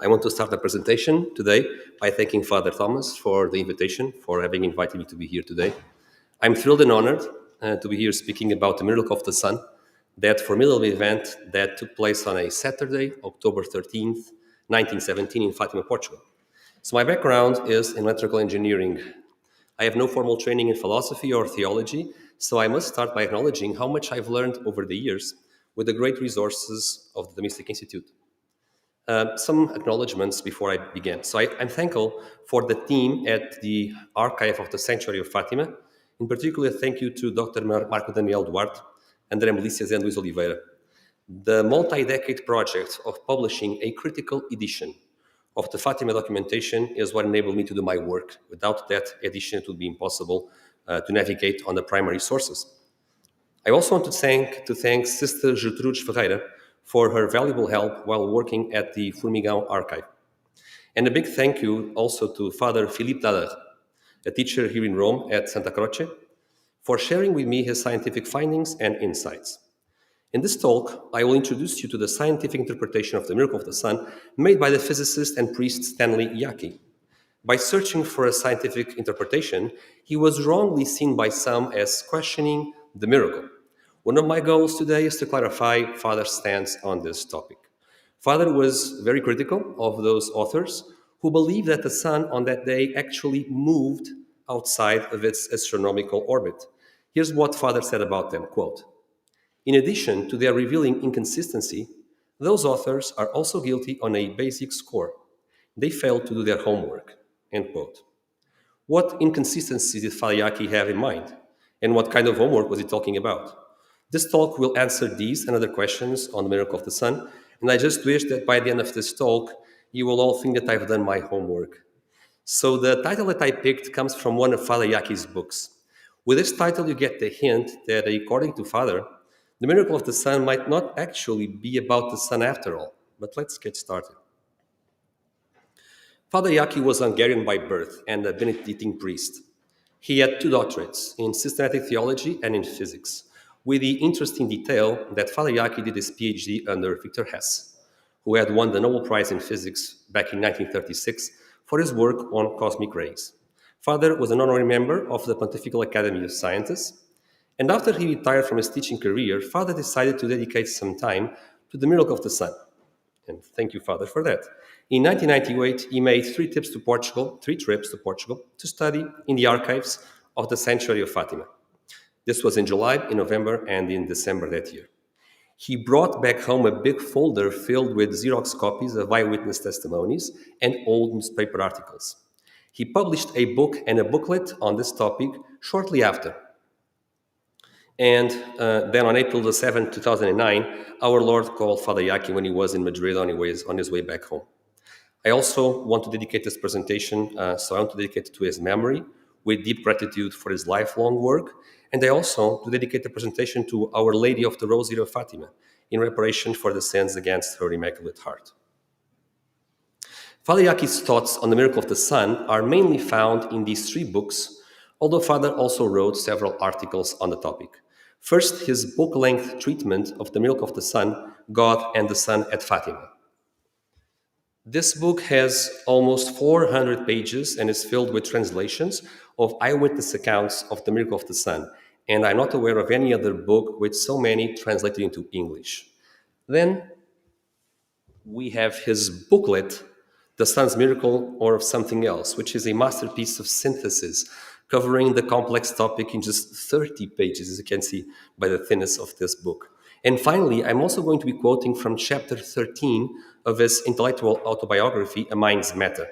I want to start the presentation today by thanking Father Thomas for the invitation, for having invited me to be here today. I'm thrilled and honored to be here speaking about the miracle of the sun, that formidable event that took place on a Saturday, October 13th, 1917 in Fatima, Portugal. So my background is in electrical engineering. I have no formal training in philosophy or theology, so I must start by acknowledging how much I've learned over the years with the great resources of the Mystic Institute. Some acknowledgements before I begin. So I'm thankful for the team at the Archive of the Sanctuary of Fatima. In particular, thank you to Dr. Marco Daniel Duarte, André Melícias, and Luís Oliveira. The multi-decade project of publishing a critical edition of the Fatima documentation is what enabled me to do my work. Without that edition, it would be impossible to navigate on the primary sources. I also want to thank Sister Gertrude Ferreira for her valuable help while working at the Formigão archive. And a big thank you also to Father Philippe Daller, a teacher here in Rome at Santa Croce, for sharing with me his scientific findings and insights. In this talk, I will introduce you to the scientific interpretation of the miracle of the sun made by the physicist and priest Stanley Jaki. By searching for a scientific interpretation, he was wrongly seen by some as questioning the miracle. One of my goals today is to clarify Father's stance on this topic. Father was very critical of those authors who believed that the sun on that day actually moved outside of its astronomical orbit. Here's what Father said about them, quote, "In addition to their revealing inconsistency, those authors are also guilty on a basic score. They failed to do their homework," end quote. What inconsistencies did Father Jaki have in mind? And what kind of homework was he talking about? This talk will answer these and other questions on the miracle of the sun, and I just wish that by the end of this talk, you will all think that I've done my homework. So the title that I picked comes from one of Father Jaki's books. With this title, you get the hint that, according to Father, the miracle of the sun might not actually be about the sun after all. But let's get started. Father Jaki was Hungarian by birth and a Benedictine priest. He had two doctorates, in systematic theology and in physics, with the interesting detail that Father Jaki did his PhD under Victor Hess, who had won the Nobel Prize in Physics back in 1936 for his work on cosmic rays. Father was an honorary member of the Pontifical Academy of Sciences, and after he retired from his teaching career, Father decided to dedicate some time to the miracle of the sun. And thank you, Father, for that. In 1998, he made three trips to Portugal to study in the archives of the Sanctuary of Fatima. This was in July, in November, and in December that year. He brought back home a big folder filled with Xerox copies of eyewitness testimonies and old newspaper articles. He published a book and a booklet on this topic shortly after. And then on April the 7th, 2009, our Lord called Father Jaki when he was in Madrid on his way back home. I also want to dedicate this presentation, so I want to dedicate it to his memory with deep gratitude for his lifelong work. And I also to dedicate the presentation to Our Lady of the Rosary of Fatima in reparation for the sins against her Immaculate Heart. Father Jaki's thoughts on the miracle of the sun are mainly found in these three books, although Father also wrote several articles on the topic. First, his book-length treatment of the miracle of the sun, God and the Sun at Fatima. This book has almost 400 pages and is filled with translations of eyewitness accounts of the miracle of the sun, and I'm not aware of any other book with so many translated into English. Then we have his booklet, The Sun's Miracle or Something Else, which is a masterpiece of synthesis covering the complex topic in just 30 pages, as you can see by the thinness of this book. And finally, I'm also going to be quoting from chapter 13 of his intellectual autobiography, A Mind's Matter.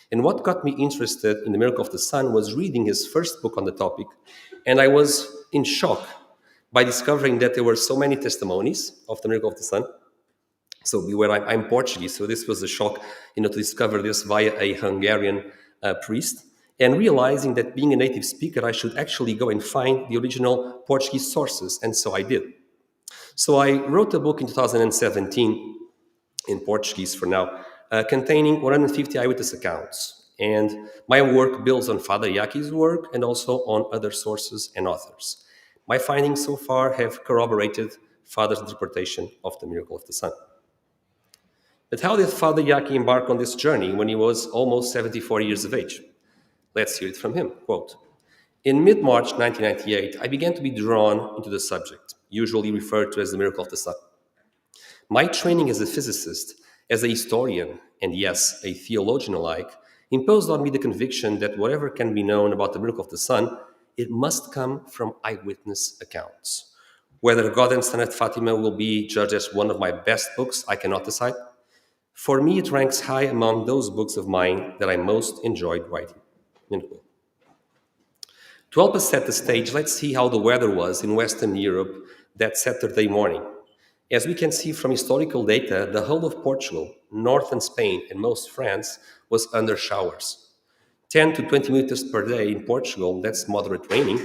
And what got me interested in the miracle of the sun was reading his first book on the topic, and I was in shock by discovering that there were so many testimonies of the miracle of the sun. So beware, I'm Portuguese, so this was a shock, to discover this via a Hungarian priest, and realizing that being a native speaker, I should actually go and find the original Portuguese sources, and so I did. So I wrote a book in 2017, in Portuguese for now, containing 150 eyewitness accounts. And my work builds on Father Jaki's work and also on other sources and authors. My findings so far have corroborated Father's interpretation of the miracle of the sun. But how did Father Jaki embark on this journey when he was almost 74 years of age? Let's hear it from him. Quote, in mid-March 1998, I began to be drawn into the subject, usually referred to as the miracle of the sun. My training as a physicist, as a historian, and yes, a theologian alike, imposed on me the conviction that whatever can be known about the miracle of the sun, it must come from eyewitness accounts. Whether God and Son at Fatima will be judged as one of my best books, I cannot decide. For me, it ranks high among those books of mine that I most enjoyed writing. End quote. To help us set the stage, let's see how the weather was in Western Europe that Saturday morning. As we can see from historical data, the whole of Portugal, northern Spain, and most France was under showers. 10 to 20 meters per day in Portugal, that's moderate raining,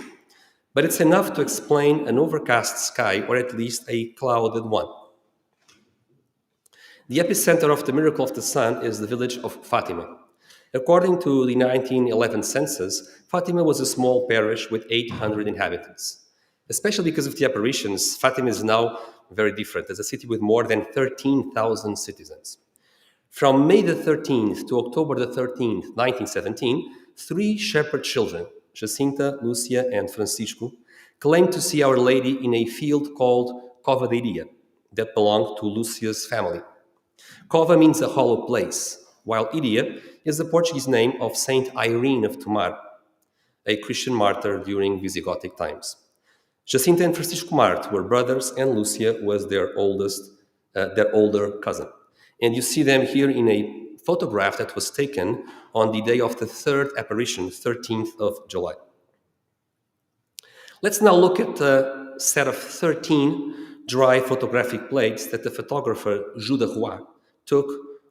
but it's enough to explain an overcast sky or at least a clouded one. The epicenter of the miracle of the sun is the village of Fatima. According to the 1911 census, Fatima was a small parish with 800 inhabitants. Especially because of the apparitions, Fatima is now very different as a city with more than 13,000 citizens. From May the 13th to October the 13th, 1917, three shepherd children, Jacinta, Lucia, and Francisco, claimed to see Our Lady in a field called Cova that belonged to Lucia's family. Cova means a hollow place, while Iria is the Portuguese name of Saint Irene of Tomar, a Christian martyr during Visigothic times. Jacinta and Francisco Mart were brothers, and Lucia was their older cousin. And you see them here in a photograph that was taken on the day of the third apparition, 13th of July. Let's now look at a set of 13 dry photographic plates that the photographer Jules de Roy took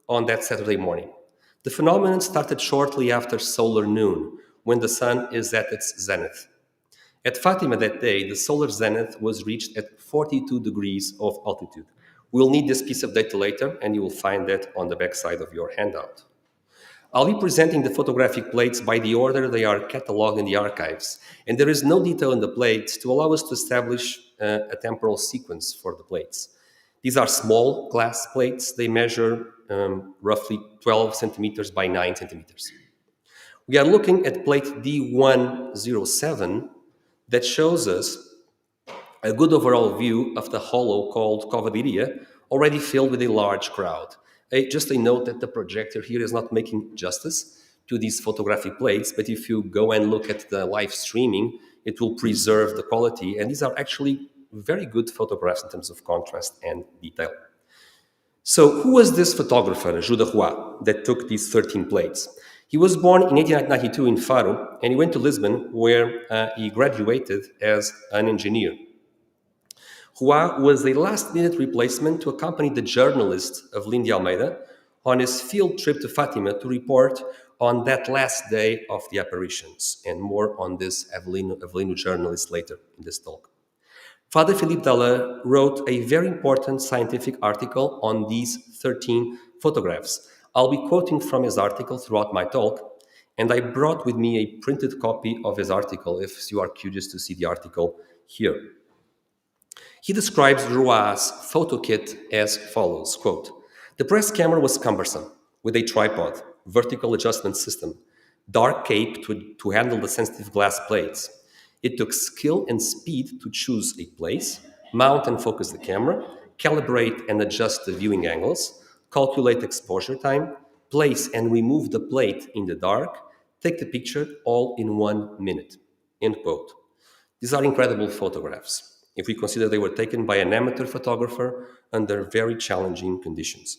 on that Saturday morning. The phenomenon started shortly after solar noon, when the sun is at its zenith. At Fatima that day, the solar zenith was reached at 42 degrees of altitude. We'll need this piece of data later, and you will find that on the back side of your handout. I'll be presenting the photographic plates by the order they are catalogued in the archives, and there is no detail in the plates to allow us to establish a temporal sequence for the plates. These are small glass plates. They measure roughly 12 centimeters by 9 centimeters. We are looking at plate D107 that shows us a good overall view of the hollow called Covadiria, already filled with a large crowd. Just a note that the projector here is not making justice to these photographic plates, but if you go and look at the live streaming, it will preserve the quality, and these are actually very good photographs in terms of contrast and detail. So who was this photographer, Jules de Roy, that took these 13 plates? He was born in 1892 in Faro, and he went to Lisbon, where he graduated as an engineer. Roy was a last-minute replacement to accompany the journalist of Lindy Almeida on his field trip to Fatima to report on that last day of the apparitions, and more on this Avelino journalist later in this talk. Father Philippe Dallaire wrote a very important scientific article on these 13 photographs. I'll be quoting from his article throughout my talk, and I brought with me a printed copy of his article if you are curious to see the article here. He describes Roy's photo kit as follows, quote, the press camera was cumbersome, with a tripod, vertical adjustment system, dark cape to handle the sensitive glass plates. It took skill and speed to choose a place, mount and focus the camera, calibrate and adjust the viewing angles, calculate exposure time, place and remove the plate in the dark, take the picture all in 1 minute, end quote. These are incredible photographs, if we consider they were taken by an amateur photographer under very challenging conditions.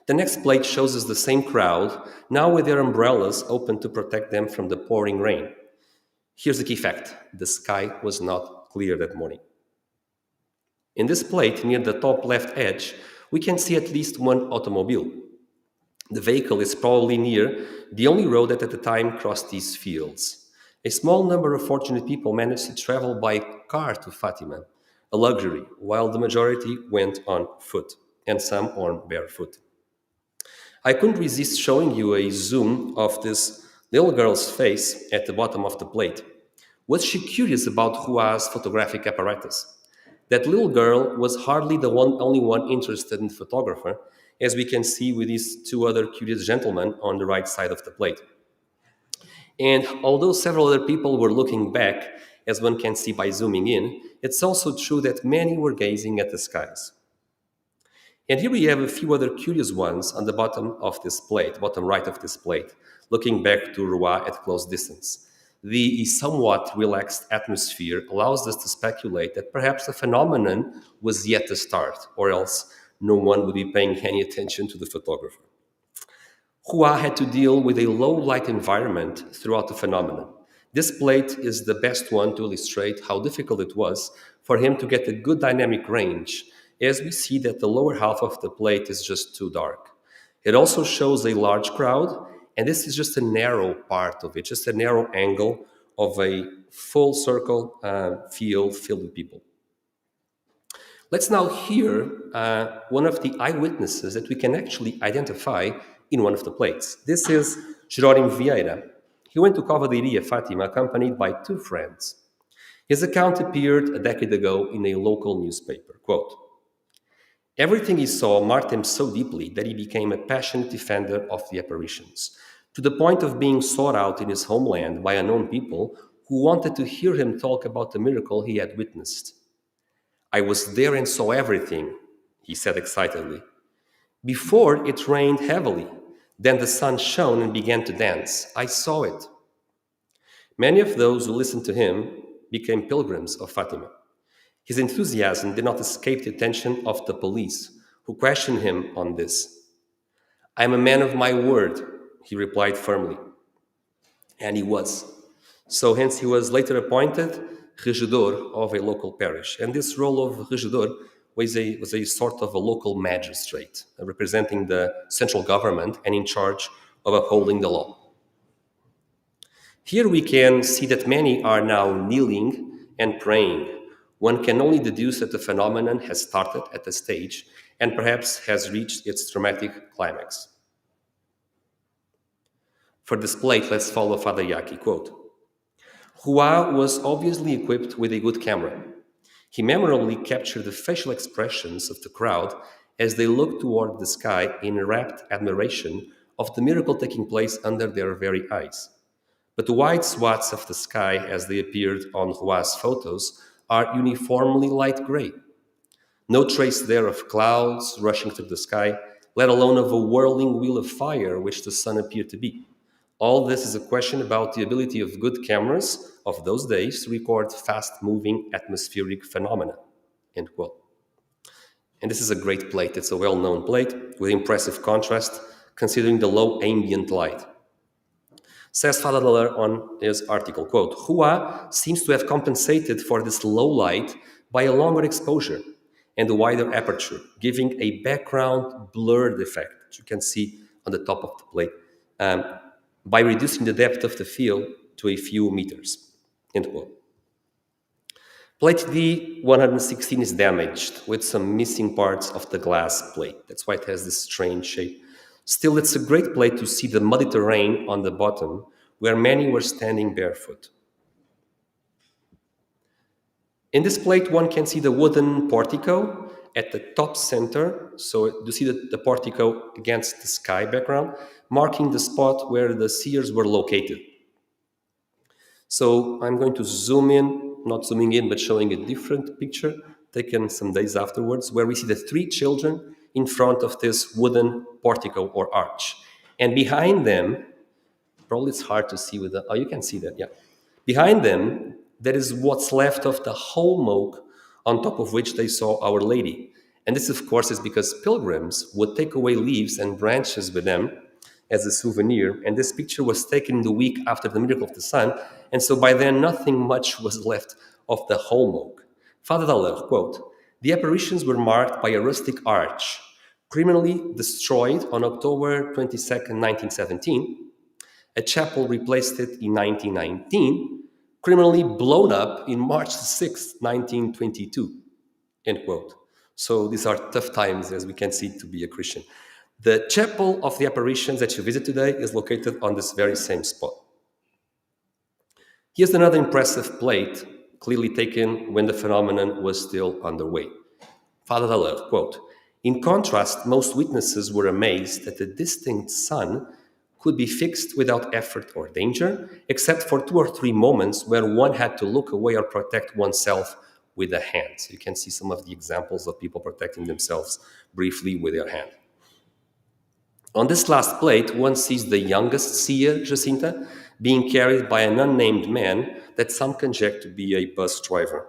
The next plate shows us the same crowd, now with their umbrellas open to protect them from the pouring rain. Here's the key fact: the sky was not clear that morning. In this plate, near the top left edge, we can see at least one automobile. The vehicle is probably near the only road that at the time crossed these fields. A small number of fortunate people managed to travel by car to Fatima, a luxury, while the majority went on foot, and some on barefoot. I couldn't resist showing you a zoom of this little girl's face at the bottom of the plate. Was she curious about Roy's photographic apparatus? That little girl was hardly the only one interested in the photographer, as we can see with these two other curious gentlemen on the right side of the plate. And although several other people were looking back, as one can see by zooming in, it's also true that many were gazing at the skies. And here we have a few other curious ones on the bottom of this plate, bottom right of this plate, looking back to Roi at close distance. The somewhat relaxed atmosphere allows us to speculate that perhaps the phenomenon was yet to start, or else no one would be paying any attention to the photographer. Hua had to deal with a low light environment throughout the phenomenon. This plate is the best one to illustrate how difficult it was for him to get a good dynamic range, as we see that the lower half of the plate is just too dark. It also shows a large crowd, and this is just a narrow part of it, just a narrow angle of a full circle field filled with people. Let's now hear one of the eyewitnesses that we can actually identify in one of the plates. This is Jerónimo Vieira. He went to Covadeiria Fátima accompanied by two friends. His account appeared a decade ago in a local newspaper. Quote, "Everything he saw marked him so deeply that he became a passionate defender of the apparitions, to the point of being sought out in his homeland by unknown people who wanted to hear him talk about the miracle he had witnessed. I was there and saw everything," he said excitedly. "Before it rained heavily, then the sun shone and began to dance. I saw it." Many of those who listened to him became pilgrims of Fatima. His enthusiasm did not escape the attention of the police, who questioned him on this. "I am a man of my word," he replied firmly. And he was. So hence he was later appointed regidor of a local parish. And this role of regidor was a sort of a local magistrate, representing the central government and in charge of upholding the law. Here we can see that many are now kneeling and praying. One can only deduce that the phenomenon has started at the stage and perhaps has reached its dramatic climax. For this plate, let's follow Father Jaki. Quote, "Hua was obviously equipped with a good camera. He memorably captured the facial expressions of the crowd as they looked toward the sky in rapt admiration of the miracle taking place under their very eyes. But the wide swaths of the sky as they appeared on Hua's photos are uniformly light gray. No trace there of clouds rushing through the sky, let alone of a whirling wheel of fire which the sun appeared to be. All this is a question about the ability of good cameras of those days to record fast-moving atmospheric phenomena." End quote. And this is a great plate. It's a well-known plate with impressive contrast, considering the low ambient light. Says Father Dallaire on his article, quote, "Hua seems to have compensated for this low light by a longer exposure and a wider aperture, giving a background blurred effect," which you can see on the top of the plate, by reducing the depth of the field to a few meters. End quote. Plate D116 is damaged with some missing parts of the glass plate. That's why it has this strange shape. Still, it's a great plate to see the muddy terrain on the bottom, where many were standing barefoot. In this plate, one can see the wooden portico at the top center. So you see the portico against the sky background, marking the spot where the seers were located. So I'm going to zoom in, not zooming in, but showing a different picture taken some days afterwards, where we see the three children in front of this wooden portico or arch. And behind them, probably it's hard to see with the, oh, you can see that, yeah. Behind them, there is what's left of the home oak on top of which they saw Our Lady. And this, of course, is because pilgrims would take away leaves and branches with them as a souvenir. And this picture was taken the week after the miracle of the sun. And so by then, nothing much was left of the home oak. Father Dallaire, quote, "The apparitions were marked by a rustic arch, criminally destroyed on October 22nd, 1917. A chapel replaced it in 1919, criminally blown up in March 6th, 1922. End quote. So these are tough times, as we can see, to be a Christian. The chapel of the apparitions that you visit today is located on this very same spot. Here's another impressive plate, clearly taken when the phenomenon was still underway. Father Dallaire, quote, In contrast, most witnesses were amazed that the distinct sun could be fixed without effort or danger, except for 2 or 3 moments where one had to look away or protect oneself with a hand. So you can see some of the examples of people protecting themselves briefly with their hand. On this last plate, one sees the youngest seer, Jacinta, being carried by an unnamed man that some conjecture to be a bus driver.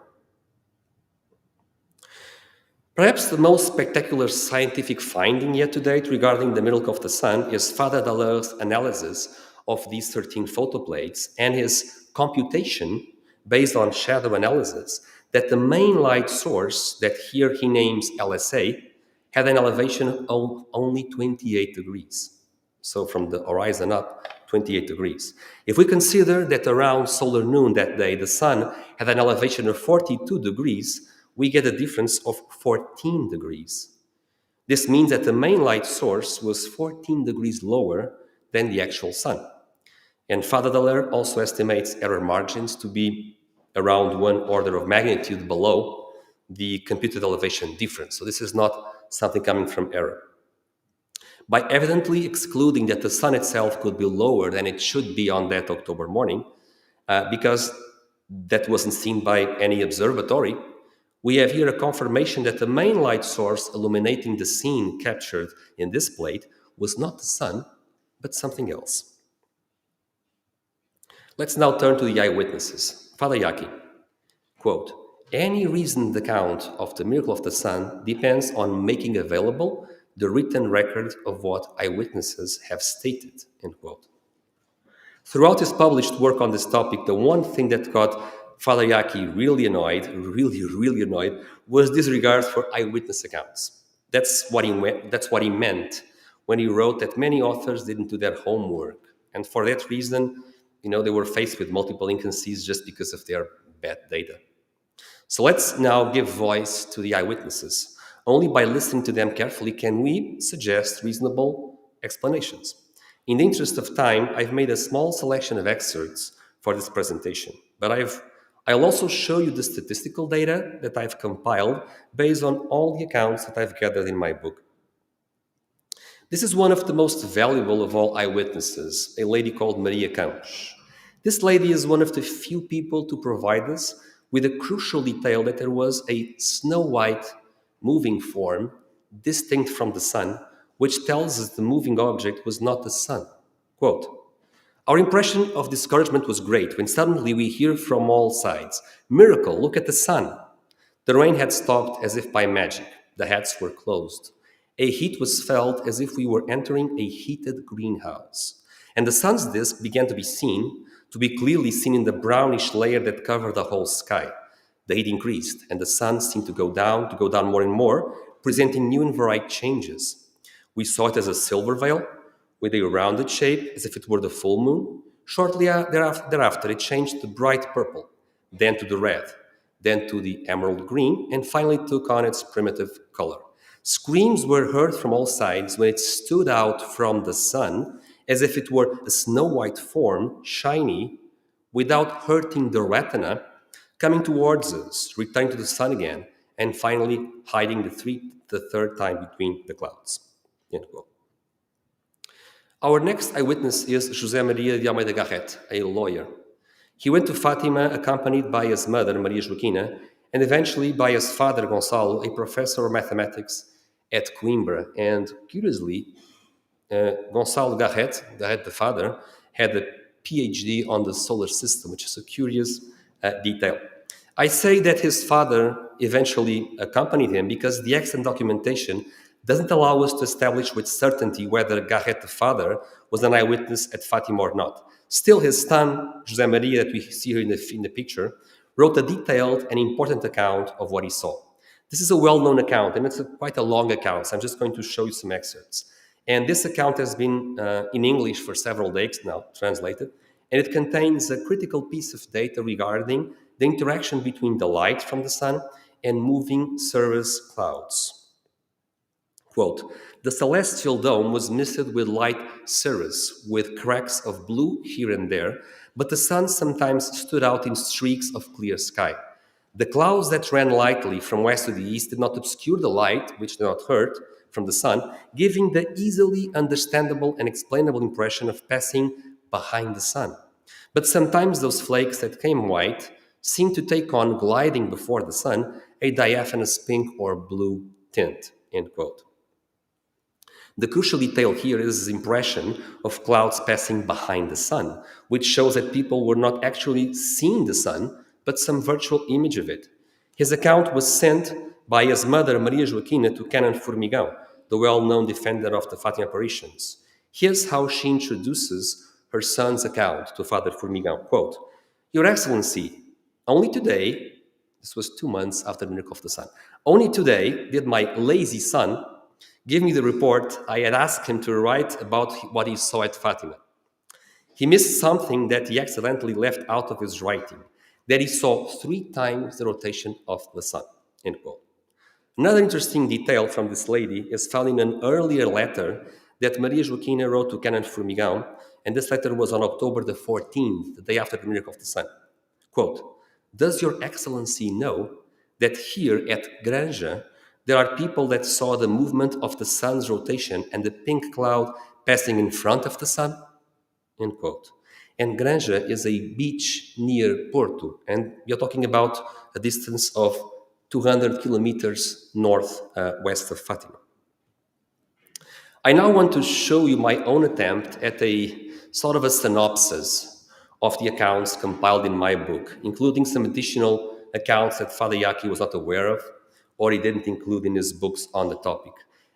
Perhaps the most spectacular scientific finding yet to date regarding the miracle of the sun is Father Daller's analysis of these 13 photoplates and his computation based on shadow analysis that the main light source, that here he names LSA, had an elevation of only 28 degrees. So from the horizon up, 28 degrees. If we consider that around solar noon that day, the sun had an elevation of 42 degrees, we get a difference of 14 degrees. This means that the main light source was 14 degrees lower than the actual sun. And Father Dallaire also estimates error margins to be around 1 order of magnitude below the computed elevation difference. So this is not something coming from error. By evidently excluding that the sun itself could be lower than it should be on that October morning, because that wasn't seen by any observatory, we have here a confirmation that the main light source illuminating the scene captured in this plate was not the sun, but something else. Let's now turn to the eyewitnesses. Father Jaki, quote, "Any reasoned account of the miracle of the sun depends on making available the written record of what eyewitnesses have stated," end quote. Throughout his published work on this topic, the one thing that got Father Jaki really annoyed, was disregard for eyewitness accounts. That's what he meant when he wrote that many authors didn't do their homework. And for that reason, they were faced with multiple inconsistencies just because of their bad data. So let's now give voice to the eyewitnesses. Only by listening to them carefully can we suggest reasonable explanations. In the interest of time, I've made a small selection of excerpts for this presentation, but I'll also show you the statistical data that I've compiled based on all the accounts that I've gathered in my book. This is one of the most valuable of all eyewitnesses, a lady called Maria Campos. This lady is one of the few people to provide us with a crucial detail that there was a snow-white moving form distinct from the sun, which tells us the moving object was not the sun. Quote, "Our impression of discouragement was great when suddenly we hear from all sides, 'Miracle, look at the sun.' The rain had stopped as if by magic. The hats were closed. A heat was felt as if we were entering a heated greenhouse. And the sun's disk began to be clearly seen in the brownish layer that covered the whole sky. The heat increased, and the sun seemed to go down more and more, presenting new and varied changes. We saw it as a silver veil, with a rounded shape, as if it were the full moon. Shortly thereafter, it changed to bright purple, then to the red, then to the emerald green, and finally took on its primitive color. Screams were heard from all sides when it stood out from the sun, as if it were a snow-white form, shiny, without hurting the retina, coming towards us, returning to the sun again, and finally hiding the third time between the clouds." End quote. Our next eyewitness is José Maria de Almeida Garrett, a lawyer. He went to Fatima accompanied by his mother, Maria Joaquina, and eventually by his father, Gonçalo, a professor of mathematics at Coimbra. And curiously, Gonçalo Garrett, the father, had a PhD on the solar system, which is a curious detail. I say that his father eventually accompanied him because the extant documentation doesn't allow us to establish with certainty whether Garrett, the father, was an eyewitness at Fatima or not. Still, his son, José Maria, that we see here in the picture, wrote a detailed and important account of what he saw. This is a well-known account, and it's quite a long account, so I'm just going to show you some excerpts. And this account has been in English for several days now, translated, and it contains a critical piece of data regarding the interaction between the light from the sun and moving cirrus clouds. Quote, "The celestial dome was misted with light cirrus, with cracks of blue here and there, but the sun sometimes stood out in streaks of clear sky. The clouds that ran lightly from west to the east did not obscure the light, which did not hurt, from the sun, giving the easily understandable and explainable impression of passing behind the sun. But sometimes those flakes that came white seemed to take on, gliding before the sun, a diaphanous pink or blue tint. End quote. The crucial detail here is his impression of clouds passing behind the sun, which shows that people were not actually seeing the sun, but some virtual image of it. His account was sent by his mother, Maria Joaquina, to Canon Formigão, the well-known defender of the Fatima apparitions. Here's how she introduces her son's account to Father Formigão. Quote, "Your Excellency, only today," this was 2 months after the miracle of the sun, "only today did my lazy son give me the report I had asked him to write about what he saw at Fatima. He missed something that he accidentally left out of his writing, that he saw 3 times the rotation of the sun." End quote. Another interesting detail from this lady is found in an earlier letter that Maria Joaquina wrote to Canon Formigão, and this letter was on October the 14th, the day after the miracle of the sun. Quote, "Does your Excellency know that here at Granja there are people that saw the movement of the sun's rotation and the pink cloud passing in front of the sun?" End quote. And Granja is a beach near Porto, and we are talking about a distance of 200 kilometers north-west of Fatima. I now want to show you my own attempt at a sort of a synopsis of the accounts compiled in my book, including some additional accounts that Father Jaki was not aware of or he didn't include in his books on the topic.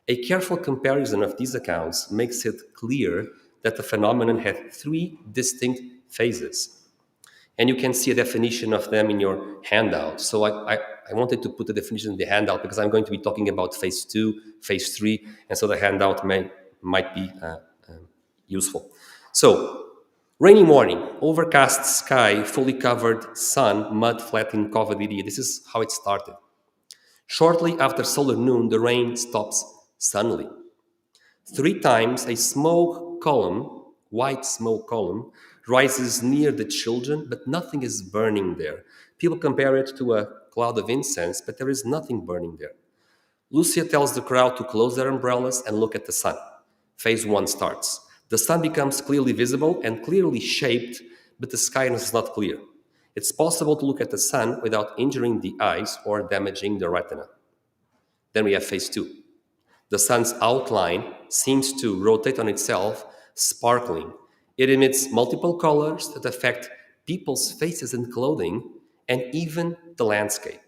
A careful comparison of these accounts makes it clear that the phenomenon had 3 distinct phases. And you can see a definition of them in your handout. So I wanted to put the definition in the handout because I'm going to be talking about phase 2, phase 3, and so the handout might be useful. So, rainy morning, overcast sky, fully covered sun, mud flat in covered area. This is how it started. Shortly after solar noon, the rain stops suddenly. 3 times a smoke column, white smoke column, rises near the children, but nothing is burning there. People compare it to a cloud of incense, but there is nothing burning there. Lucia tells the crowd to close their umbrellas and look at the sun. Phase 1 starts. The sun becomes clearly visible and clearly shaped, but the sky is not clear. It's possible to look at the sun without injuring the eyes or damaging the retina. Then we have phase 2. The sun's outline seems to rotate on itself, sparkling. It emits multiple colors that affect people's faces and clothing, and even the landscape.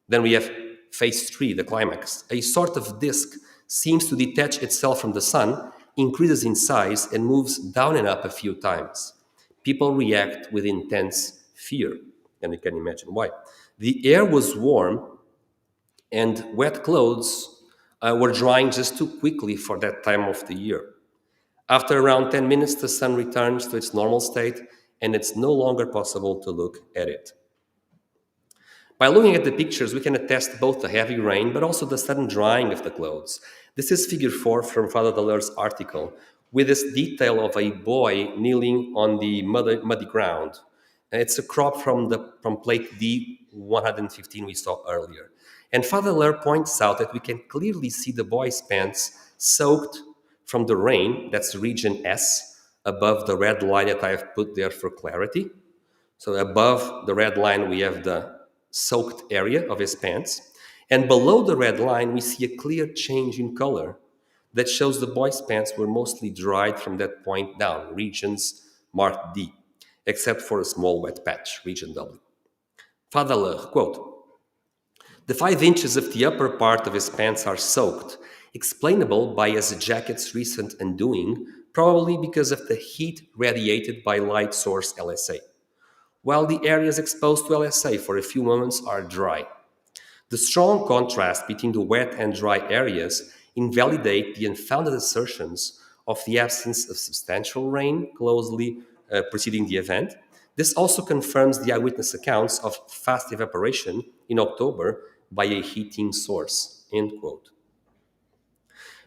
Then we have phase 3, the climax. A sort of disk seems to detach itself from the sun, increases in size, and moves down and up a few times. People react with intense fear, and you can imagine why. The air was warm, and wet clothes were drying just too quickly for that time of the year. After around 10 minutes, the sun returns to its normal state, and it's no longer possible to look at it. By looking at the pictures, we can attest both the heavy rain, but also the sudden drying of the clothes. This is figure 4 from Father Daller's article, with this detail of a boy kneeling on the muddy ground. And it's a crop from plate D115 we saw earlier. And Father Daller points out that we can clearly see the boy's pants soaked from the rain, that's region S, above the red line that I have put there for clarity. So above the red line, we have the soaked area of his pants. And below the red line, we see a clear change in color that shows the boy's pants were mostly dried from that point down, regions marked D, except for a small wet patch, region W. Father Daller, quote, "The 5 inches of the upper part of his pants are soaked, explainable by his jacket's recent undoing, probably because of the heat radiated by light source LSA, while the areas exposed to LSA for a few moments are dry. The strong contrast between the wet and dry areas invalidate the unfounded assertions of the absence of substantial rain closely preceding the event. This also confirms the eyewitness accounts of fast evaporation in October by a heating source." End quote.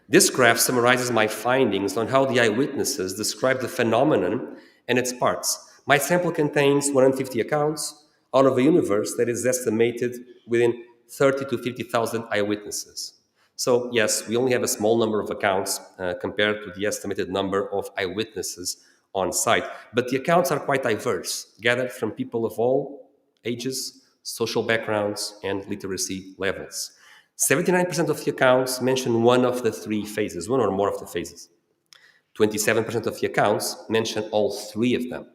This graph summarizes my findings on how the eyewitnesses describe the phenomenon and its parts. My sample contains 150 accounts out of a universe that is estimated within 30 to 50,000 eyewitnesses. So yes, we only have a small number of accounts compared to the estimated number of eyewitnesses on site, but the accounts are quite diverse, gathered from people of all ages, social backgrounds, and literacy levels. 79% of the accounts mention one of the three phases, one or more of the phases. 27% of the accounts mention all three of them.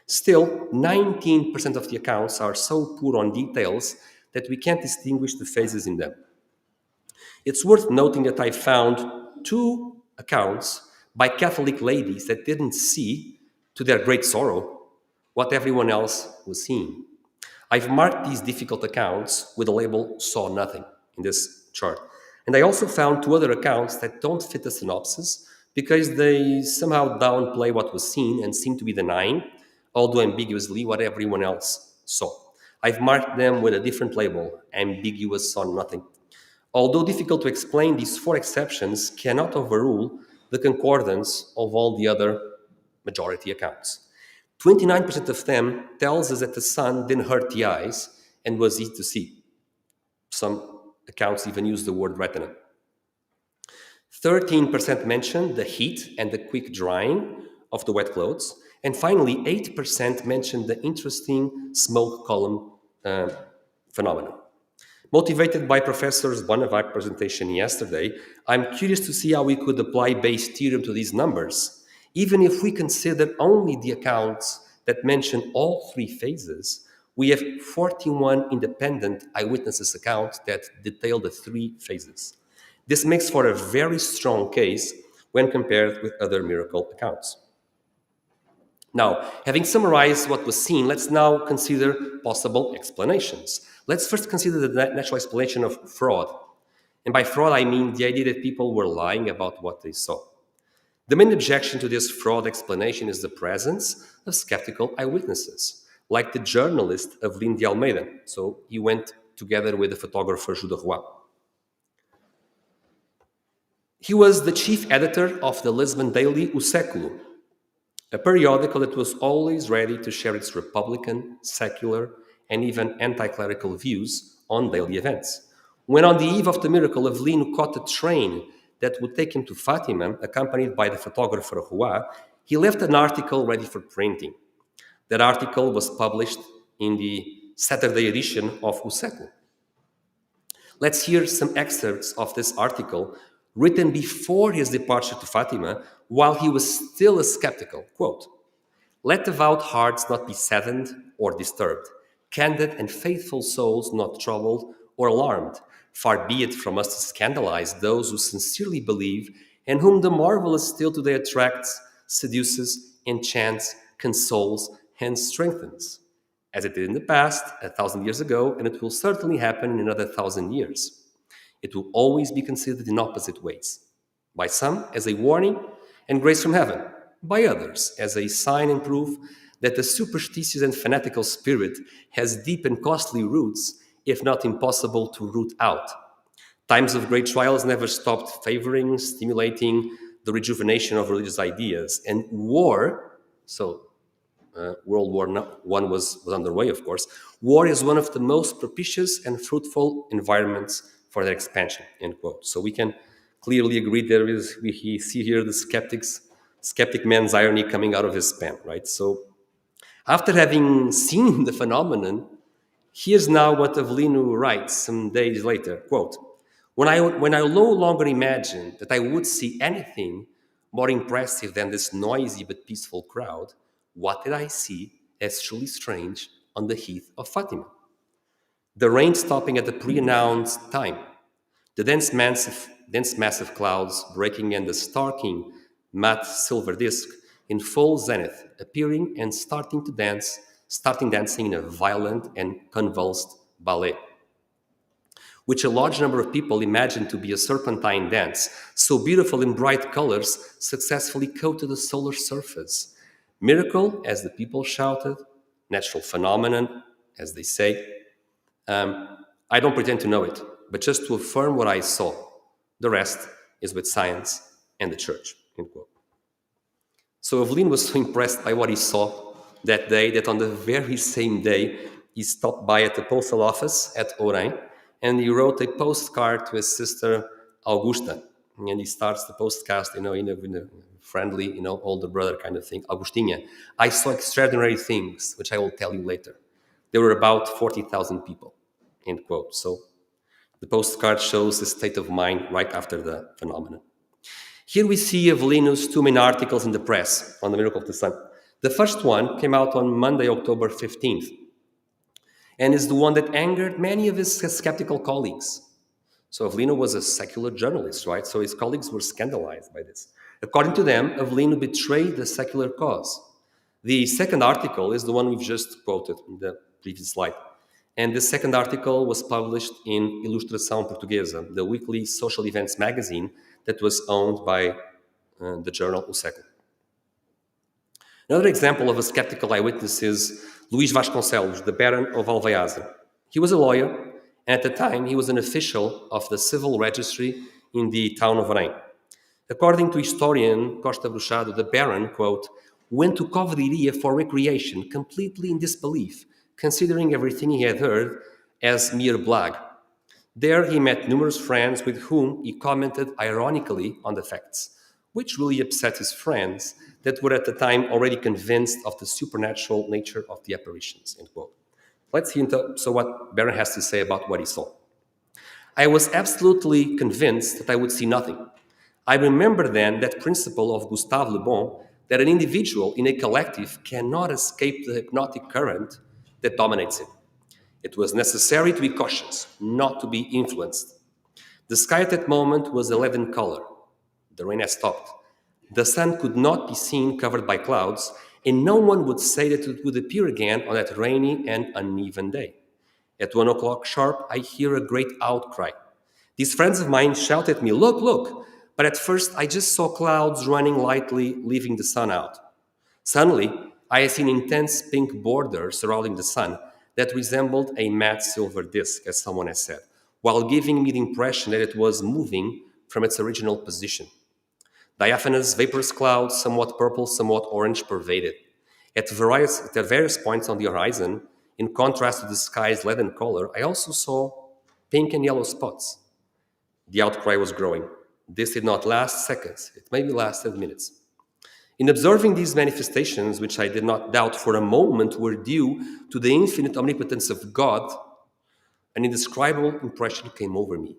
Still, 19% of the accounts are so poor on details that we can't distinguish the phases in them. It's worth noting that I found two accounts by Catholic ladies that didn't see, to their great sorrow, what everyone else was seeing. I've marked these difficult accounts with the label saw nothing in this chart. And I also found two other accounts that don't fit the synopsis because they somehow downplay what was seen and seem to be denying, although ambiguously, what everyone else saw. I've marked them with a different label, ambiguous saw nothing. Although difficult to explain, these four exceptions cannot overrule the concordance of all the other majority accounts. 29% of them tells us that the sun didn't hurt the eyes and was easy to see. Some accounts even use the word retina. 13% mention the heat and the quick drying of the wet clothes. And finally, 8% mention the interesting smoke column phenomenon. Motivated by Professor Bonavac's presentation yesterday, I'm curious to see how we could apply Bayes' theorem to these numbers. Even if we consider only the accounts that mention all three phases, we have 41 independent eyewitnesses accounts that detail the three phases. This makes for a very strong case when compared with other miracle accounts. Now, having summarized what was seen, let's now consider possible explanations. Let's first consider the natural explanation of fraud. And by fraud, I mean the idea that people were lying about what they saw. The main objection to this fraud explanation is the presence of skeptical eyewitnesses, like the journalist Evelyn de Almeida. So he went together with the photographer Jules de Roy. He was the chief editor of the Lisbon daily O Século, a periodical that was always ready to share its Republican, secular, and even anti-clerical views on daily events. When on the eve of the miracle, Evelyn caught a train that would take him to Fatima, accompanied by the photographer Roy, he left an article ready for printing. That article was published in the Saturday edition of O Século. Let's hear some excerpts of this article written before his departure to Fatima, while he was still a skeptical. Quote, "Let devout hearts not be saddened or disturbed, candid and faithful souls not troubled or alarmed. Far be it from us to scandalize those who sincerely believe and whom the marvelous still today attracts, seduces, enchants, consoles, and strengthens, as it did in the past, 1,000 years ago, and it will certainly happen in another 1,000 years. It will always be considered in opposite ways. By some, as a warning and grace from heaven. By others, as a sign and proof that the superstitious and fanatical spirit has deep and costly roots, if not impossible to root out. Times of great trials never stopped favoring, stimulating the rejuvenation of religious ideas. And war, World War I was underway, of course. War is one of the most propitious and fruitful environments for their expansion, end quote. So we can clearly agree we see here the skeptic man's irony coming out of his pen, right? So after having seen the phenomenon, here's now what Avelino writes some days later, quote, when I no longer imagined that I would see anything more impressive than this noisy but peaceful crowd, what did I see as truly strange on the heath of Fatima? The rain stopping at the pre-announced time, the dense massive clouds breaking and the starking matte silver disk in full zenith, appearing and starting dancing in a violent and convulsed ballet, which a large number of people imagined to be a serpentine dance, so beautiful in bright colors, successfully coated the solar surface. Miracle, as the people shouted, natural phenomenon, as they say. I don't pretend to know it, but just to affirm what I saw. The rest is with science and the church, end quote. So Evelyn was so impressed by what he saw that day that on the very same day, he stopped by at the postal office at Orem, and he wrote a postcard to his sister Augusta. And he starts the postcast, in a friendly, older brother kind of thing. Augustinha, I saw extraordinary things, which I will tell you later. There were about 40,000 people, end quote. So the postcard shows the state of mind right after the phenomenon. Here we see Evelino's two main articles in the press on the miracle of the sun. The first one came out on Monday, October 15th, and is the one that angered many of his skeptical colleagues. So Avelino was a secular journalist, right? So his colleagues were scandalized by this. According to them, Avelino betrayed the secular cause. The second article is the one we've just quoted in the previous slide. And the second article was published in Ilustração Portuguesa, the weekly social events magazine that was owned by the journal O Século. Another example of a skeptical eyewitness is Luís Vasconcelos, the Baron of Alveaze. He was a lawyer, and at the time he was an official of the civil registry in the town of Orem. According to historian Costa Bruxado, the Baron, quote, went to Covadeiria for recreation, completely in disbelief, considering everything he had heard as mere blag. There he met numerous friends with whom he commented ironically on the facts, which really upset his friends that were at the time already convinced of the supernatural nature of the apparitions, end quote. Let's hear what Baron has to say about what he saw. I was absolutely convinced that I would see nothing. I remember then that principle of Gustave Le Bon, that an individual in a collective cannot escape the hypnotic current that dominates it. It was necessary to be cautious, not to be influenced. The sky at that moment was a leaden color. The rain had stopped. The sun could not be seen covered by clouds, and no one would say that it would appear again on that rainy and uneven day. At 1 o'clock sharp, I hear a great outcry. These friends of mine shout at me, look, look! But at first, I just saw clouds running lightly, leaving the sun out. Suddenly, I had seen intense pink border surrounding the sun that resembled a matte silver disk, as someone has said, while giving me the impression that it was moving from its original position. Diaphanous, vaporous clouds, somewhat purple, somewhat orange, pervaded. At various points on the horizon, in contrast to the sky's leaden color, I also saw pink and yellow spots. The outcry was growing. This did not last seconds. It maybe lasted minutes. In observing these manifestations, which I did not doubt for a moment were due to the infinite omnipotence of God, an indescribable impression came over me.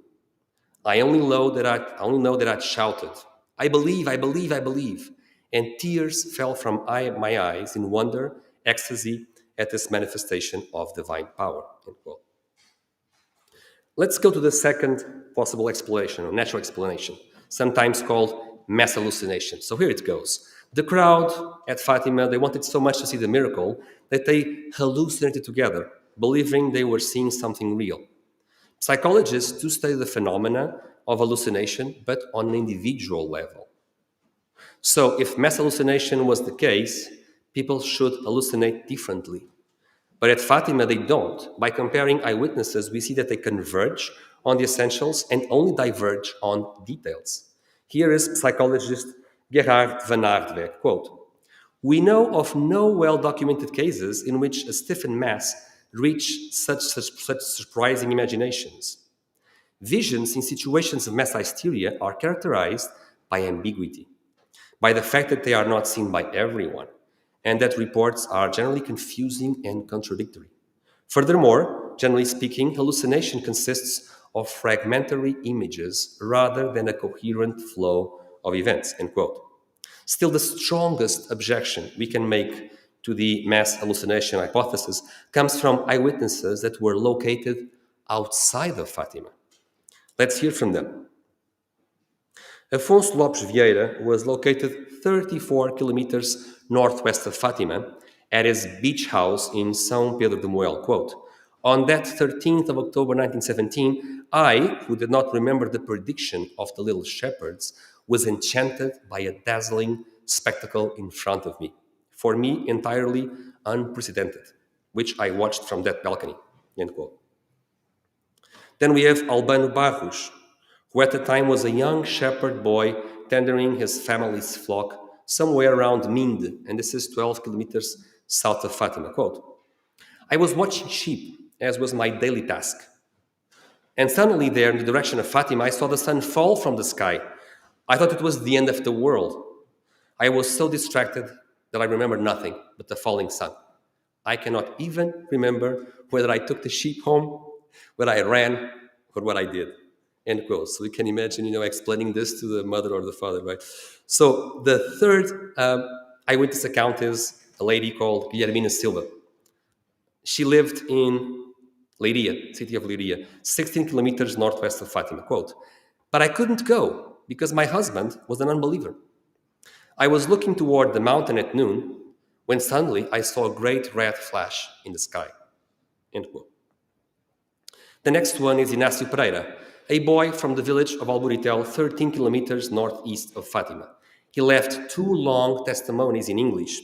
I only know that I'd shouted, I believe, I believe, I believe. And tears fell from my eyes in wonder, ecstasy at this manifestation of divine power. End quote. Let's go to the second possible explanation, or natural explanation, sometimes called mass hallucination. So here it goes. The crowd at Fatima, they wanted so much to see the miracle that they hallucinated together, believing they were seeing something real. Psychologists do study the phenomena of hallucination, but on an individual level. So if mass hallucination was the case, people should hallucinate differently. But at Fatima, they don't. By comparing eyewitnesses, we see that they converge on the essentials and only diverge on details. Here is psychologist Gerhard van Aardwijk, quote, we know of no well-documented cases in which a stiffened mass reached such surprising imaginations. Visions in situations of mass hysteria are characterized by ambiguity, by the fact that they are not seen by everyone, and that reports are generally confusing and contradictory. Furthermore, generally speaking, hallucination consists of fragmentary images rather than a coherent flow of events, end quote. Still, the strongest objection we can make to the mass hallucination hypothesis comes from eyewitnesses that were located outside of Fatima. Let's hear from them. Afonso Lopes Vieira was located 34 kilometers northwest of Fatima at his beach house in São Pedro de Moel. Quote, on that 13th of October 1917, I, who did not remember the prediction of the little shepherds, was enchanted by a dazzling spectacle in front of me, for me entirely unprecedented, which I watched from that balcony, end quote. Then we have Albano Barros, who at the time was a young shepherd boy tendering his family's flock somewhere around Minde, and this is 12 kilometers south of Fatima. Quote, I was watching sheep, as was my daily task. And suddenly, there in the direction of Fatima, I saw the sun fall from the sky. I thought it was the end of the world. I was so distracted that I remembered nothing but the falling sun. I cannot even remember whether I took the sheep home, whether I ran, or what I did. End quote. So you can imagine, explaining this to the mother or the father, right? So the third eyewitness account is a lady called Guillermina Silva. She lived in Leiria, city of Leiria, 16 kilometers northwest of Fatima. Quote, but I couldn't go because my husband was an unbeliever. I was looking toward the mountain at noon when suddenly I saw a great red flash in the sky. End quote. The next one is Inácio Pereira, a boy from the village of Alburitel, 13 kilometers northeast of Fatima. He left two long testimonies in English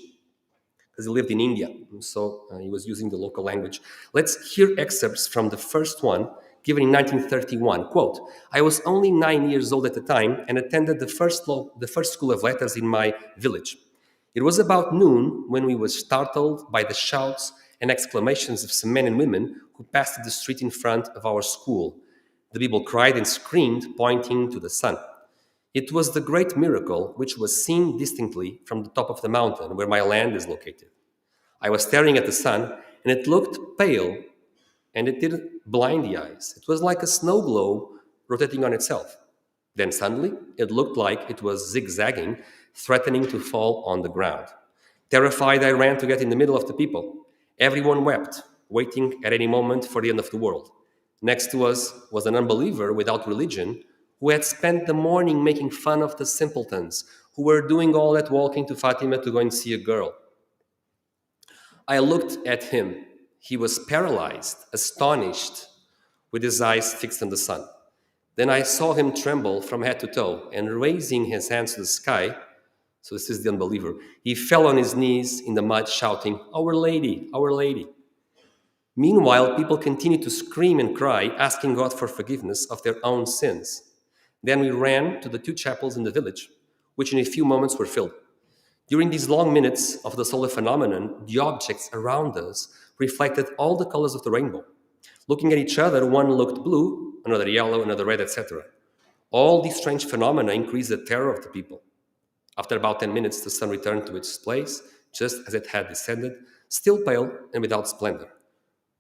because he lived in India, so he was using the local language. Let's hear excerpts from the first one, given in 1931. Quote, I was only 9 years old at the time and attended the first school of letters in my village. It was about noon when we were startled by the shouts and exclamations of some men and women who passed the street in front of our school. The people cried and screamed, pointing to the sun. It was the great miracle which was seen distinctly from the top of the mountain where my land is located. I was staring at the sun, and it looked pale, and it didn't blind the eyes. It was like a snow globe rotating on itself. Then suddenly, it looked like it was zigzagging, threatening to fall on the ground. Terrified, I ran to get in the middle of the people. Everyone wept, waiting at any moment for the end of the world. Next to us was an unbeliever without religion who had spent the morning making fun of the simpletons who were doing all that walking to Fatima to go and see a girl. I looked at him. He was paralyzed, astonished, with his eyes fixed on the sun. Then I saw him tremble from head to toe, and raising his hands to the sky, so this is the unbeliever, he fell on his knees in the mud, shouting, Our Lady, Our Lady. Meanwhile, people continued to scream and cry, asking God for forgiveness of their own sins. Then we ran to the two chapels in the village, which in a few moments were filled. During these long minutes of the solar phenomenon, the objects around us reflected all the colors of the rainbow. Looking at each other, one looked blue, another yellow, another red, etc. All these strange phenomena increased the terror of the people. After about 10 minutes, the sun returned to its place, just as it had descended, still pale and without splendor.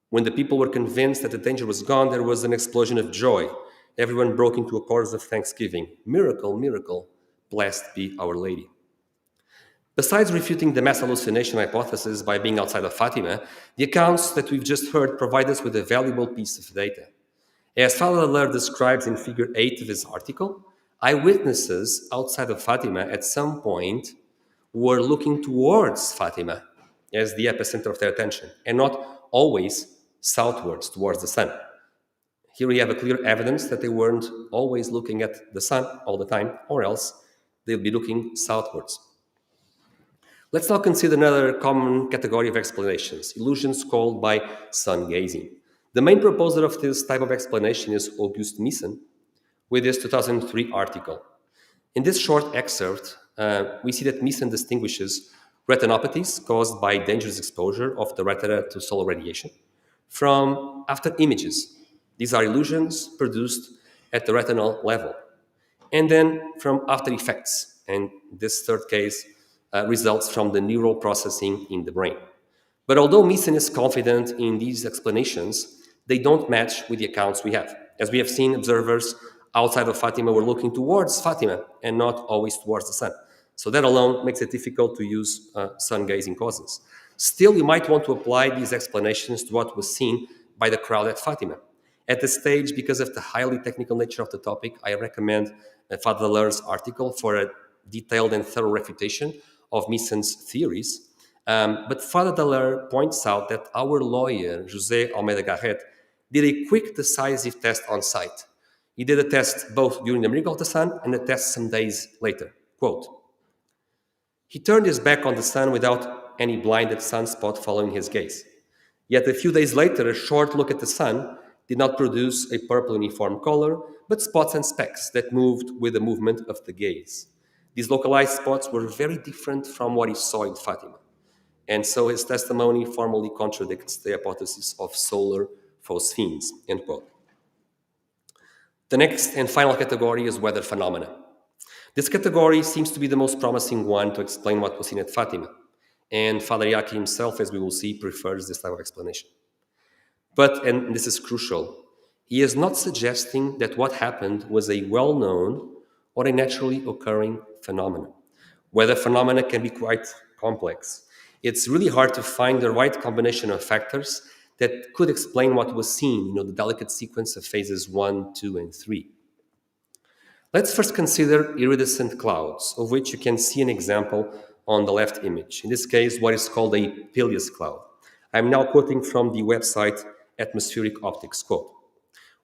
When the people were convinced that the danger was gone, there was an explosion of joy. Everyone broke into a chorus of thanksgiving. Miracle, miracle, blessed be Our Lady. Besides refuting the mass hallucination hypothesis by being outside of Fatima, the accounts that we've just heard provide us with a valuable piece of data. As Father Aller describes in figure 8 of his article, eyewitnesses outside of Fatima at some point were looking towards Fatima as the epicenter of their attention, and not always southwards towards the sun. Here we have a clear evidence that they weren't always looking at the sun all the time, or else they'll be looking southwards. Let's now consider another common category of explanations, illusions called by sun gazing. The main proposer of this type of explanation is Auguste Missen, with his 2003 article. In this short excerpt, we see that Missen distinguishes retinopathies caused by dangerous exposure of the retina to solar radiation from after images. These are illusions produced at the retinal level. And then from after effects, and this third case results from the neural processing in the brain. But although Missen is confident in these explanations, they don't match with the accounts we have. As we have seen, observers outside of Fatima were looking towards Fatima and not always towards the sun. So that alone makes it difficult to use sun-gazing causes. Still, we might want to apply these explanations to what was seen by the crowd at Fatima. At this stage, because of the highly technical nature of the topic, I recommend Father Aller's article for a detailed and thorough refutation of Missen's theories. But Father Aller points out that our lawyer, José Almeida Garret, did a quick, decisive test on site. He did a test both during the miracle of the sun and a test some days later. Quote, he turned his back on the sun without any blinded sunspot following his gaze. Yet a few days later, a short look at the sun did not produce a purple uniform color, but spots and specks that moved with the movement of the gaze. These localized spots were very different from what he saw in Fatima. And so his testimony formally contradicts the hypothesis of solar phosphenes, end quote. The next and final category is weather phenomena. This category seems to be the most promising one to explain what was seen at Fatima. And Father Jaki himself, as we will see, prefers this type of explanation. But, and this is crucial, he is not suggesting that what happened was a well-known or a naturally occurring phenomenon. Weather phenomena can be quite complex. It's really hard to find the right combination of factors that could explain what was seen, the delicate sequence of phases 1, 2, and 3. Let's first consider iridescent clouds, of which you can see an example on the left image. In this case, what is called a Peleus cloud. I'm now quoting from the website Atmospheric Optics, quote,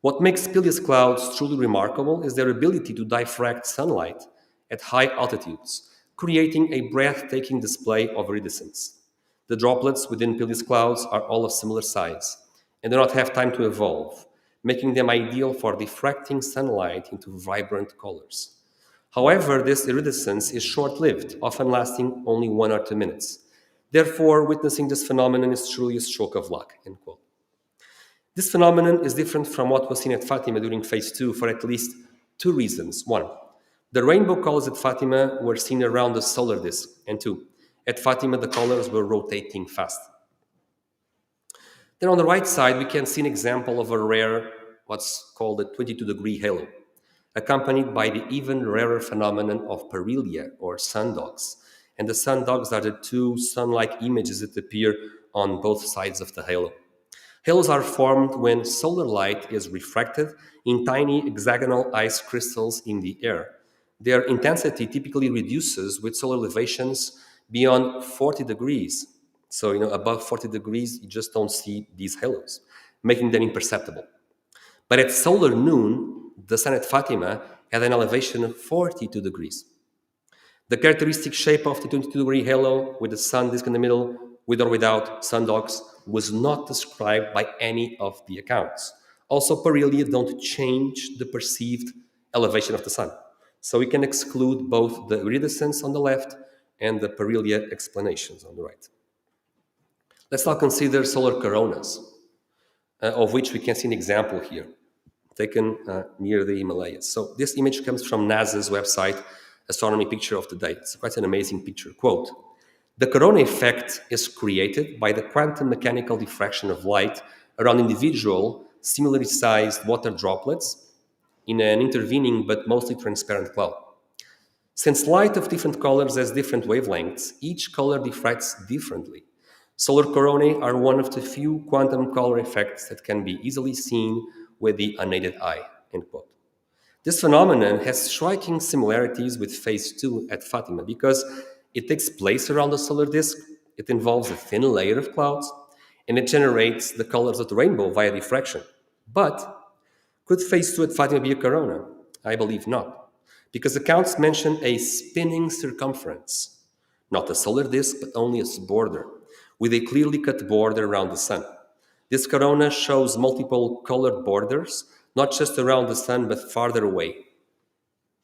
"What makes Peleus clouds truly remarkable is their ability to diffract sunlight at high altitudes, creating a breathtaking display of iridescence. The droplets within Peleus clouds are all of similar size and do not have time to evolve, making them ideal for diffracting sunlight into vibrant colors. However, this iridescence is short-lived, often lasting only 1 or 2 minutes. Therefore, witnessing this phenomenon is truly a stroke of luck," end quote. This phenomenon is different from what was seen at Fatima during phase 2 for at least 2 reasons. 1, the rainbow colors at Fatima were seen around the solar disk, and 2, at Fatima the colors were rotating fast. Then on the right side, we can see an example of a rare, what's called a 22-degree halo, accompanied by the even rarer phenomenon of perilia, or sundogs. And the sundogs are the 2 sun-like images that appear on both sides of the halo. Halos are formed when solar light is refracted in tiny hexagonal ice crystals in the air. Their intensity typically reduces with solar elevations beyond 40 degrees. So, above 40 degrees, you just don't see these halos, making them imperceptible. But at solar noon, the sun at Fatima had an elevation of 42 degrees. The characteristic shape of the 22-degree halo with the sun disk in the middle, with or without sundogs, was not described by any of the accounts. Also, perilia don't change the perceived elevation of the sun. So we can exclude both the iridescence on the left and the perilia explanations on the right. Let's now consider solar coronas, of which we can see an example here, taken near the Himalayas. So this image comes from NASA's website, Astronomy Picture of the Day. It's quite an amazing picture. Quote, "The corona effect is created by the quantum mechanical diffraction of light around individual, similarly sized water droplets in an intervening but mostly transparent cloud. Since light of different colors has different wavelengths, each color diffracts differently. Solar coronae are one of the few quantum color effects that can be easily seen with the unaided eye," end quote. This phenomenon has striking similarities with phase 2 at Fatima because it takes place around the solar disk, it involves a thin layer of clouds, and it generates the colors of the rainbow via diffraction. But could phase 2 at Fatima be a corona? I believe not, because accounts mention a spinning circumference, not a solar disk, but only its border, with a clearly cut border around the sun. This corona shows multiple colored borders, not just around the sun, but farther away.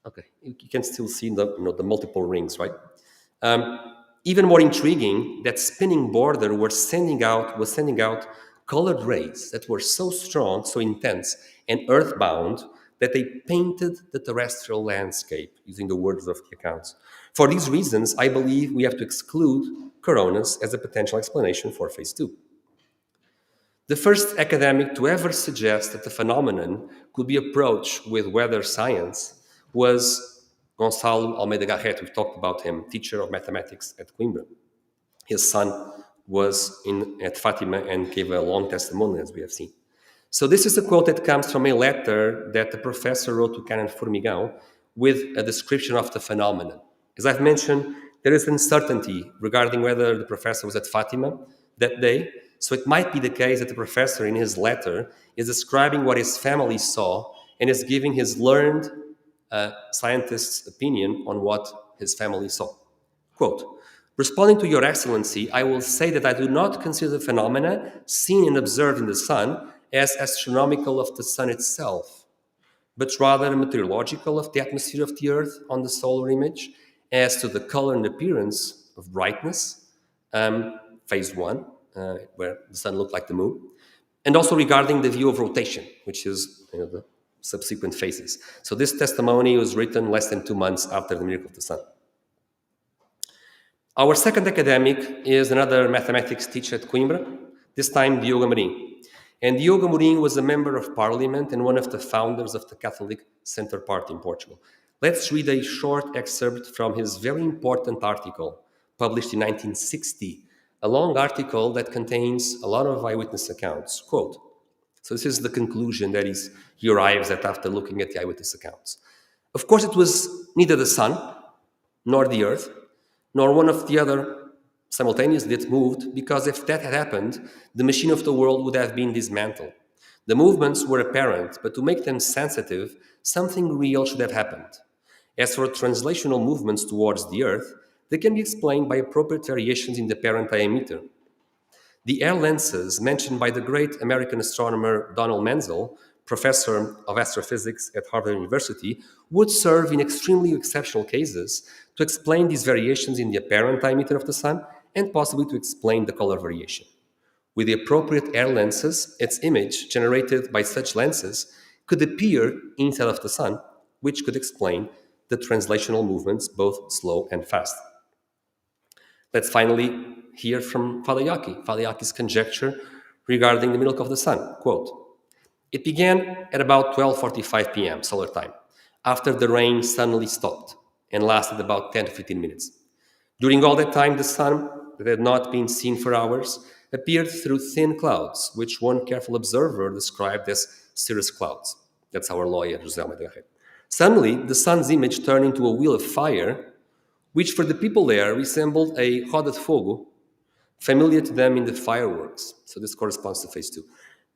Okay, you can still see the multiple rings, right? Even more intriguing, that spinning border was sending out colored rays that were so strong, so intense, and earthbound that they painted the terrestrial landscape, using the words of the accounts. For these reasons, I believe we have to exclude coronas as a potential explanation for phase 2. The first academic to ever suggest that the phenomenon could be approached with weather science was Gonçalo Almeida Garrett. We've talked about him, teacher of mathematics at Coimbra. His son was at Fatima and gave a long testimony, as we have seen. So this is a quote that comes from a letter that the professor wrote to Canon Formigão with a description of the phenomenon. As I've mentioned, there is uncertainty regarding whether the professor was at Fatima that day. So it might be the case that the professor in his letter is describing what his family saw and is giving his learned scientist's opinion on what his family saw. Quote, "Responding to your excellency, I will say that I do not consider the phenomena seen and observed in the sun as astronomical of the sun itself, but rather meteorological of the atmosphere of the earth on the solar image, as to the color and appearance of brightness, phase one, where the sun looked like the moon, and also regarding the view of rotation, which is the subsequent phases. So this testimony was written less than 2 months after the miracle of the sun. Our second academic is another mathematics teacher at Coimbra, this time Diogo Marim. And Diogo Marim was a member of parliament and one of the founders of the Catholic Center Party in Portugal. Let's read a short excerpt from his very important article, published in 1960, a long article that contains a lot of eyewitness accounts. Quote, so this is the conclusion that he arrives at after looking at the eyewitness accounts. Of course, it was neither the sun, nor the earth, nor one of the other simultaneously that moved, because if that had happened, the machine of the world would have been dismantled. The movements were apparent, but to make them sensitive, something real should have happened. As for translational movements towards the earth, they can be explained by appropriate variations in the apparent diameter. The air lenses mentioned by the great American astronomer Donald Menzel, professor of astrophysics at Harvard University, would serve in extremely exceptional cases to explain these variations in the apparent diameter of the sun and possibly to explain the color variation. With the appropriate air lenses, its image generated by such lenses could appear inside of the sun, which could explain the translational movements, both slow and fast. Let's finally hear from Father Jaki, Father Jaki's conjecture regarding the miracle of the sun. Quote, it began at about 12:45 p.m. solar time, after the rain suddenly stopped and lasted about 10 to 15 minutes. During all that time, the sun, that had not been seen for hours, appeared through thin clouds, which one careful observer described as cirrus clouds. That's our lawyer, José Almeida. Suddenly, the sun's image turned into a wheel of fire, which for the people there resembled a roda de fogo, familiar to them in the fireworks. So this corresponds to phase two.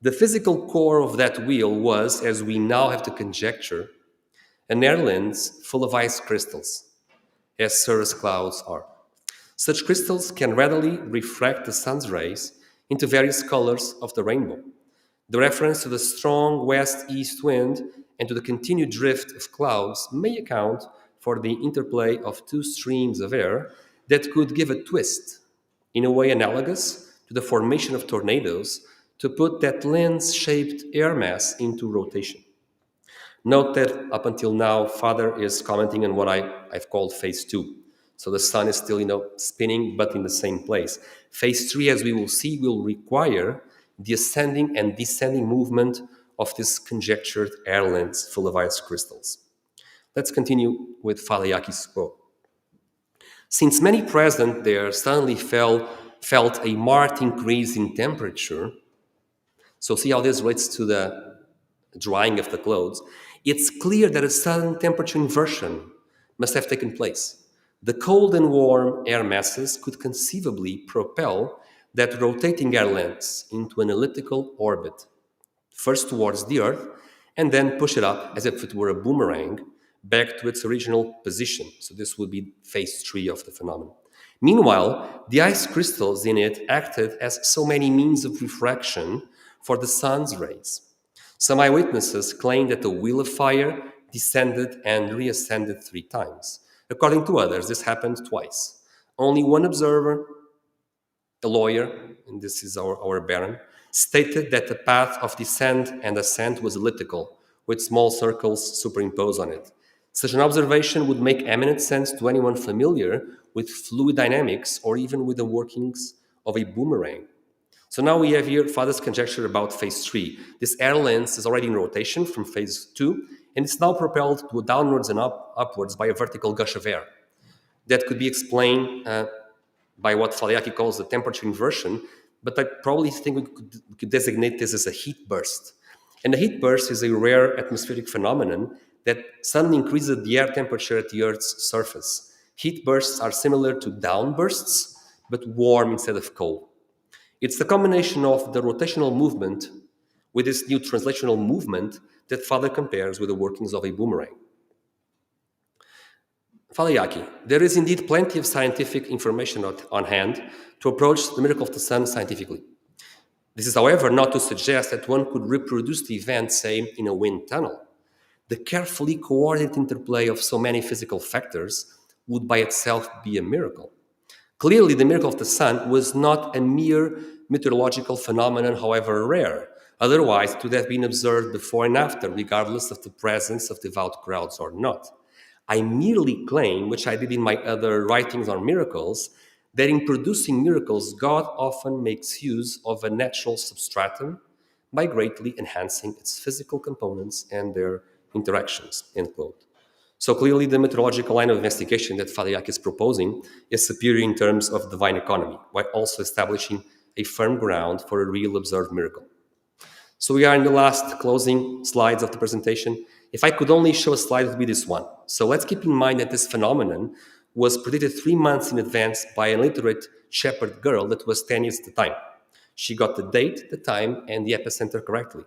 The physical core of that wheel was, as we now have to conjecture, an air lens full of ice crystals, as cirrus clouds are. Such crystals can readily refract the sun's rays into various colors of the rainbow. The reference to the strong west-east wind and to the continued drift of clouds may account for the interplay of two streams of air that could give a twist, in a way analogous to the formation of tornadoes, to put that lens-shaped air mass into rotation. Note that up until now, Father is commenting on what I've called phase two. So the sun is still, spinning, but in the same place. Phase three, as we will see, will require the ascending and descending movement of this conjectured air lens full of ice crystals. Let's continue with Father Jaki's quote. Since many present there suddenly felt a marked increase in temperature, so see how this relates to the drying of the clothes, it's clear that a sudden temperature inversion must have taken place. The cold and warm air masses could conceivably propel that rotating air lens into an elliptical orbit, first towards the Earth, and then push it up as if it were a boomerang back to its original position. So this would be phase three of the phenomenon. Meanwhile, the ice crystals in it acted as so many means of refraction for the sun's rays. Some eyewitnesses claim that the wheel of fire descended and reascended 3 times. According to others, this happened twice. Only one observer, a lawyer, and this is our Baron, stated that the path of descent and ascent was elliptical, with small circles superimposed on it. Such an observation would make eminent sense to anyone familiar with fluid dynamics or even with the workings of a boomerang. So now we have here Father's conjecture about phase 3. This air lens is already in rotation from phase 2, and it's now propelled downwards and upwards by a vertical gush of air. That could be explained by what Father Jaki calls the temperature inversion, but I probably think we could designate this as a heat burst. And a heat burst is a rare atmospheric phenomenon that suddenly increases the air temperature at the Earth's surface. Heat bursts are similar to downbursts, but warm instead of cold. It's the combination of the rotational movement with this new translational movement that Father compares with the workings of a boomerang. Father Jaki, there is indeed plenty of scientific information on hand to approach the miracle of the sun scientifically. This is, however, not to suggest that one could reproduce the event, say, in a wind tunnel. The carefully coordinated interplay of so many physical factors would by itself be a miracle. Clearly, the miracle of the sun was not a mere meteorological phenomenon, however rare. Otherwise, it would have been observed before and after, regardless of the presence of devout crowds or not. I merely claim, which I did in my other writings on miracles, that in producing miracles, God often makes use of a natural substratum by greatly enhancing its physical components and their interactions. End quote. So clearly, the methodological line of investigation that Father Jaki is proposing is superior in terms of divine economy, while also establishing a firm ground for a real observed miracle. So we are in the last closing slides of the presentation. If I could only show a slide, it would be this one. So let's keep in mind that this phenomenon was predicted 3 months in advance by an illiterate shepherd girl that was 10 years at the time. She got the date, the time, and the epicenter correctly.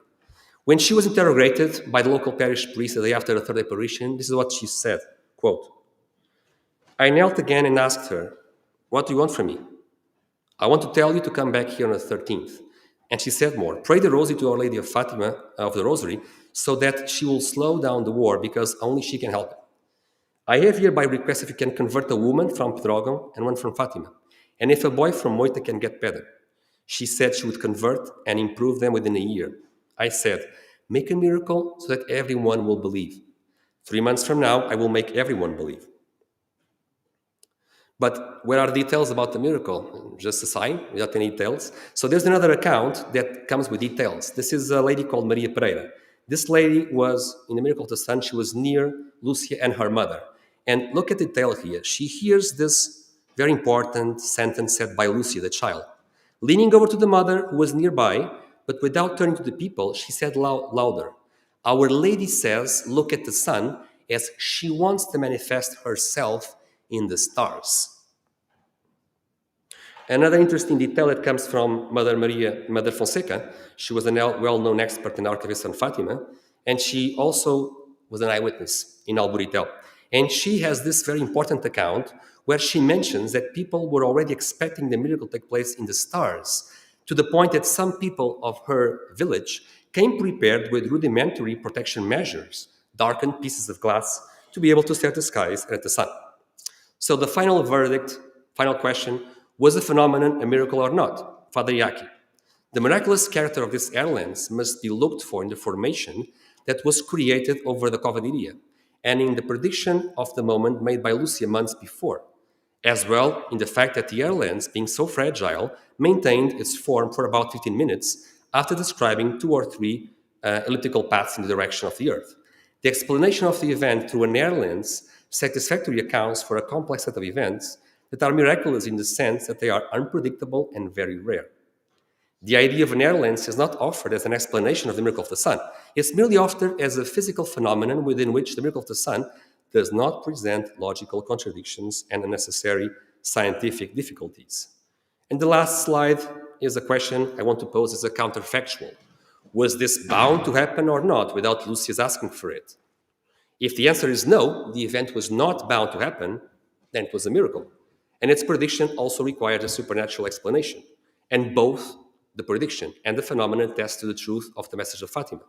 When she was interrogated by the local parish priest the day after the third apparition, this is what she said, quote, "I knelt again and asked her, 'What do you want from me?' 'I want to tell you to come back here on the 13th. And she said more, 'Pray the rosary to Our Lady of Fatima, of the Rosary, so that she will slow down the war because only she can help it. I have hereby request if you can convert a woman from Pedrógão and one from Fatima, and if a boy from Motta can get better.' She said she would convert and improve them within a year. I said, 'Make a miracle so that everyone will believe. 3 months from now, I will make everyone believe.'" But where are the details about the miracle? Just a sign, without any details. So there's another account that comes with details. This is a lady called Maria Pereira. This lady was, in the miracle of the sun, she was near Lucia and her mother. And look at the detail here. She hears this very important sentence said by Lucia, the child. Leaning over to the mother, who was nearby, but without turning to the people, she said louder, "Our Lady says, look at the sun, as she wants to manifest herself in the stars." Another interesting detail that comes from Mother Fonseca, she was a well-known expert in archivists on Fatima, and she also was an eyewitness in Alburitel. And she has this very important account where she mentions that people were already expecting the miracle to take place in the stars, to the point that some people of her village came prepared with rudimentary protection measures, darkened pieces of glass, to be able to stare at the skies and at the sun. So the final verdict, final question, was the phenomenon a miracle or not? Father Jaki. The miraculous character of this air lens must be looked for in the formation that was created over the Covadiria, and in the prediction of the moment made by Lucia months before, as well in the fact that the air lens, being so fragile, maintained its form for about 15 minutes after describing 2 or 3 elliptical paths in the direction of the Earth. The explanation of the event through an air lens satisfactorily accounts for a complex set of events that are miraculous in the sense that they are unpredictable and very rare. The idea of an air lens is not offered as an explanation of the miracle of the sun. It's merely offered as a physical phenomenon within which the miracle of the sun does not present logical contradictions and unnecessary scientific difficulties. And the last slide is a question I want to pose as a counterfactual. Was this bound to happen or not without Lucius asking for it? If the answer is no, the event was not bound to happen, then it was a miracle. And its prediction also required a supernatural explanation. And both the prediction and the phenomenon attest to the truth of the message of Fatima.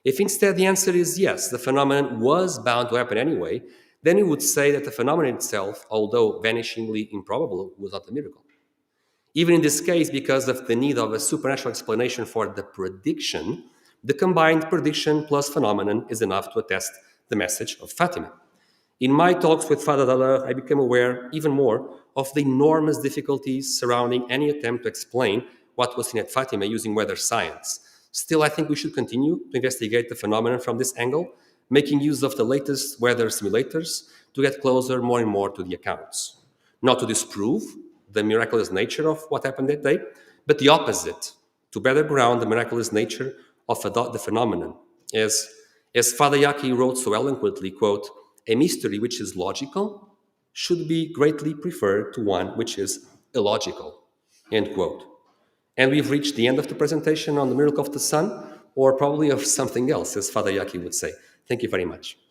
If instead the answer is yes, the phenomenon was bound to happen anyway, then we would say that the phenomenon itself, although vanishingly improbable, was not a miracle. Even in this case, because of the need of a supernatural explanation for the prediction, the combined prediction plus phenomenon is enough to attest the message of Fatima. In my talks with Father Dallaire, I became aware even more of the enormous difficulties surrounding any attempt to explain what was seen at Fatima using weather science. Still, I think we should continue to investigate the phenomenon from this angle, making use of the latest weather simulators to get closer more and more to the accounts. Not to disprove the miraculous nature of what happened that day, but the opposite, to better ground the miraculous nature of the phenomenon. As Father Jaki wrote so eloquently, quote, "A mystery which is logical should be greatly preferred to one which is illogical," end quote. And we've reached the end of the presentation on the miracle of the sun, or probably of something else, as Father Jaki would say. Thank you very much.